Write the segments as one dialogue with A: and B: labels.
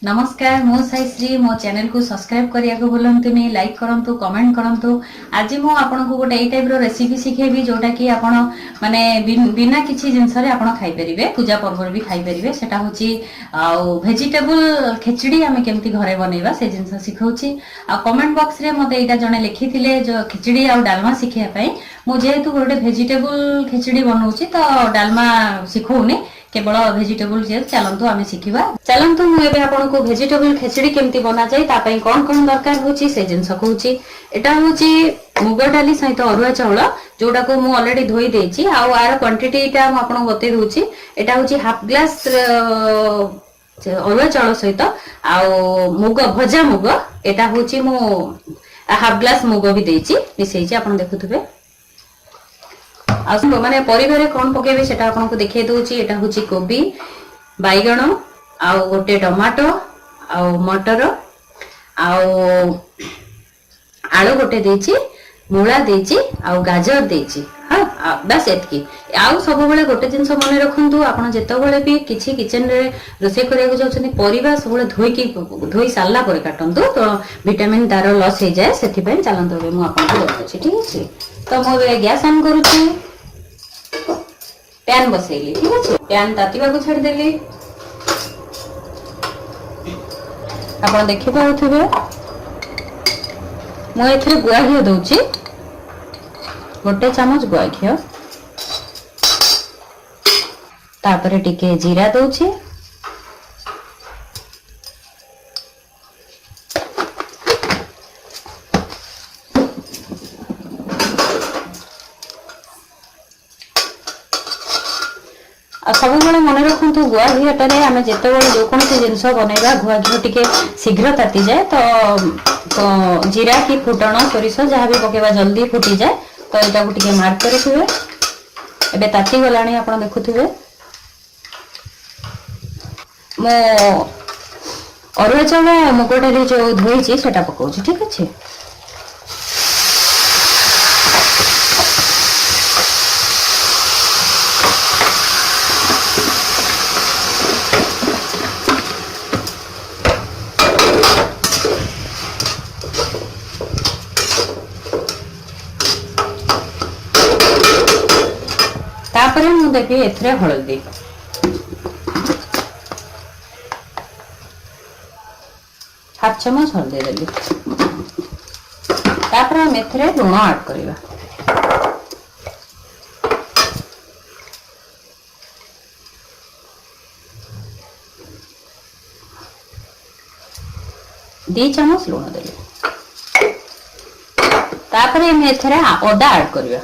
A: नमस्कार मो साईश्री मो चैनल को सब्सक्राइब करिया को भूलंतुनी लाइक करंतु कमेंट करंतु। आज मु आपन को गोटे एई टाइप रो रेसिपी सिखेबी जोटा कि आपन माने बिना किछि जिंस रे आपन खाई परिबे, पूजा पर्व रे भी खाई परिबे। सेटा होची आ वेजिटेबल खिचड़ी आमे केमती घरे बनेबा से जिंस सिखौची। आ कमेंट बॉक्स रे मते एटा जने लिखिथिले जो खिचड़ी आ डालमा सिखिया पई मु जेहेतु गोटे वेजिटेबल खिचड़ी बनौची तो डालमा सिखौनी केवल वेजिटेबल जे चलंतु आमे सिखिबा। चलंतु मु एबे आपन को वेजिटेबल खिचड़ी केमती बना जाय ता पई कोन कोन दरकार होची से जिंस कहूची। एटा होची मुग डाली सहित अरुआ चावल जोडा को मु ऑलरेडी धोई देची। आ आर क्वांटिटी एटा मु आपन बते दोची। एटा होची हाफ ग्लास अरुआ चावल सहित आ मुग भजा मुग एटा होची मु हाफ ग्लास मुग भी देची मिसेची आपन देखुथबे। माने परिवार कौन पकेबे सेटा आपन को देखे दोची। एटा होची कोबी बैगण आ गोटे टमाटो आ मटर आ आलू गोटे देची मूला देची आ गाजर देची। हां बस एतकी। आ सब बेले गोटे जिंस मन रखंतु आपन जेतो बेले भी किछि किचन रे रोसे करिया को जाउछनी परिबा सब बेले धोई सारला पर काटंतु तो विटामिन तार लॉस हे जाय। सेथि पय चलंतु बे मु आपन को बताछि ठीक अछि। तो मो गैस ऑन करूछि, पैन बसैली ठीक अछि। पैन तातिबा को छाड़ देली। आपण देखि पाउथिबे मु एथरे गुआ घियो दउची, गोटे चामच गुआ घियो, तापरे टिके जीरा दउची, सब बेले मन रखु गुआ घीटारे आम जिते जो कौन जिनस बनइबा गुआ घी टिके शीघ्र ताती जाए तो जीरा कि फुटण सोरिष जहाँ भी पकेबा जल्दी फुटी जाए। तो यहाँ को टिके मार्क करेंगे। एबे ताती गलानी आप देखुथिबे मो अरुआ चाउल मुग डाली जो धोई सेटा पकाउछि ठीक अछि। तापरे मु देबी एथरे हळदी, हाफ चमच हळदी देली। तापरे हम एथरे लूण ऐड करिवा। दी चमच लूण देली। तापरे हम एथरे अदा ऐड करिवा।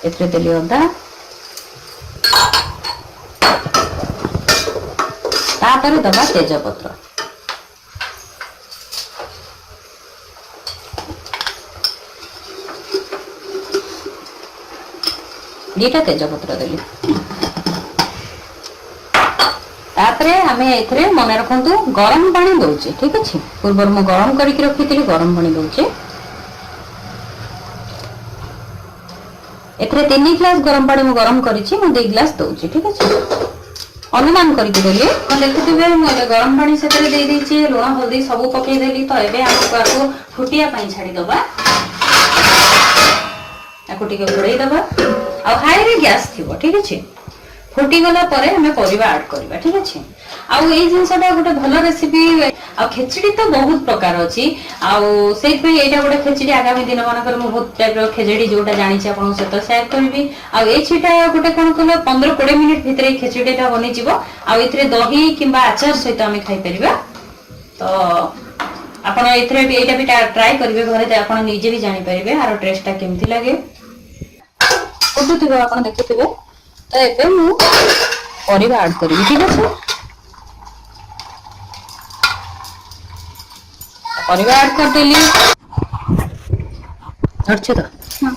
A: एथरे देली अदा, तापरे दबा तेजपत्र, दीटा तेजपत्र देली। तापरे हमें एथरे मन रखंतु गरम पानी दउची ठीक अछि। पूर्व मु गरम करके रखिथिली, गरम पानी दउची। एथरे 3 ग्लास गरम पानी मु गरम करिछि, मु 2 ग्लास दउची ठीक अछि। अनुमान करके देली। तो देखुथिबे मु गरम पानी सेतरे दे देछि, लूण हल्दी सब पके देली। तो एबे हम को फुटिया पई छाडी दबा। एको टिके घोड़ाई दबा आ हाई रे गैस थिबो ठीक अछि। फुटी गला परे हमें परिबा ऐड करबा ठीक अछि। आ ए जिंसटा गोटे भलो रेसिपी। आ खिचड़ी तो बहुत प्रकार अछि। आ सेहि पे एटा गोटे खिचड़ी आगामी दिन मानकर मु बहुत टाइप रो खिचड़ी जोटा जानि छी आपन से तो शेयर करबी। आ ए छिटा गोटे कोन कलो 15-20 मिनिट भितरे खिचड़ीटा बनि जिवो। आ इथरे दही किबा अचार सहित हमें खाइ परिबा। तो आपन इथरे भी एटा भी ट्राई करबे घरे ते आपन निजे भी जानि परिबे आरो टेस्टटा केमथि लागे। उठुथिबे आपन देखुथिबे। तो एबे मु परिबा ऐड करबी ठीक अछि। परिबा ऐड कर देली हटछे तो हां।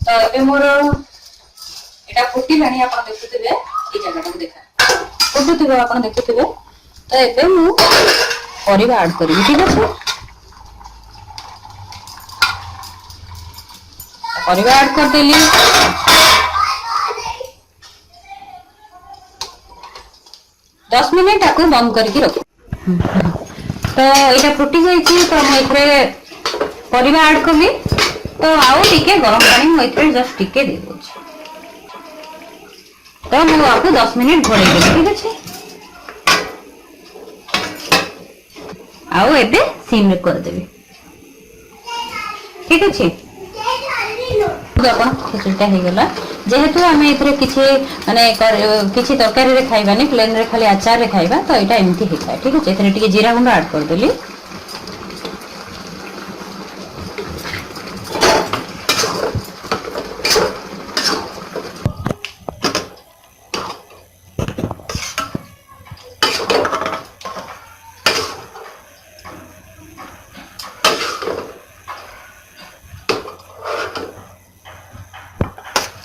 A: तो एबे मोर एटा फुटी लानी आपन देखुथिबे। ए जगह को देखा फुटुथिबे आपन देखुथिबे। तो एबे मु परिबा ऐड करबी ठीक अछि। ପରିବା ଆଡ୍ କରିଦେଲି। दस मिनिट आपको बंद करके रख। तो यहाँ फुटी जाइए तो मुझे परिवा ऐड कली तो आउ टिके गरम पानी मुझे जस्ट टिके दे दूँ तो मुझे आपको 10 मिनिट घोड़े देवी। ठीक अच्छे आउ एबे सिम करदेवी। ठीक अच्छे खिचुड़ीटा हो गला जेहेतु आम ए किसी माने किसी तरकारी रे खाइबानी प्लेन रे खाली आचार रे खाइबा तो यहाँ एमती होता है। ठीक अच्छे एथरे टिके जीरा गुंड ऐड करदेली।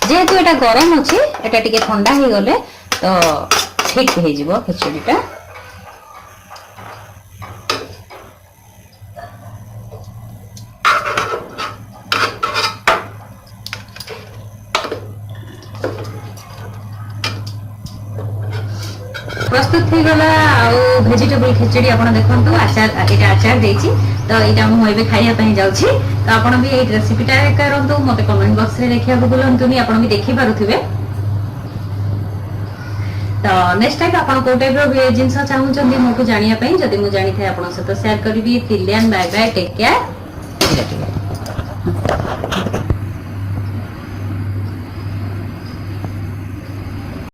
A: जेहेतु एटा गरम अच्छी एटा टिके ठंडा हो गले तो ठीक हो खिचुड़ीटा। प्रस्तुत हो गला वेजिटेबल खिचड़ी आप देखो आचार ये आचार देती तो यहाँ मुझे खाइबा जाऊँगी तो आप भी ये रेसिपीटा करूँ मत कमेंट बॉक्स रे देखा भूलुनि आप भी देखी पारे। तो नेक्स्ट टाइम आप कौ टाइप जिन चाहूँ मुझे जानापी जदि मुझे जानी था आप सहित सेयार करी। Bye bye take care.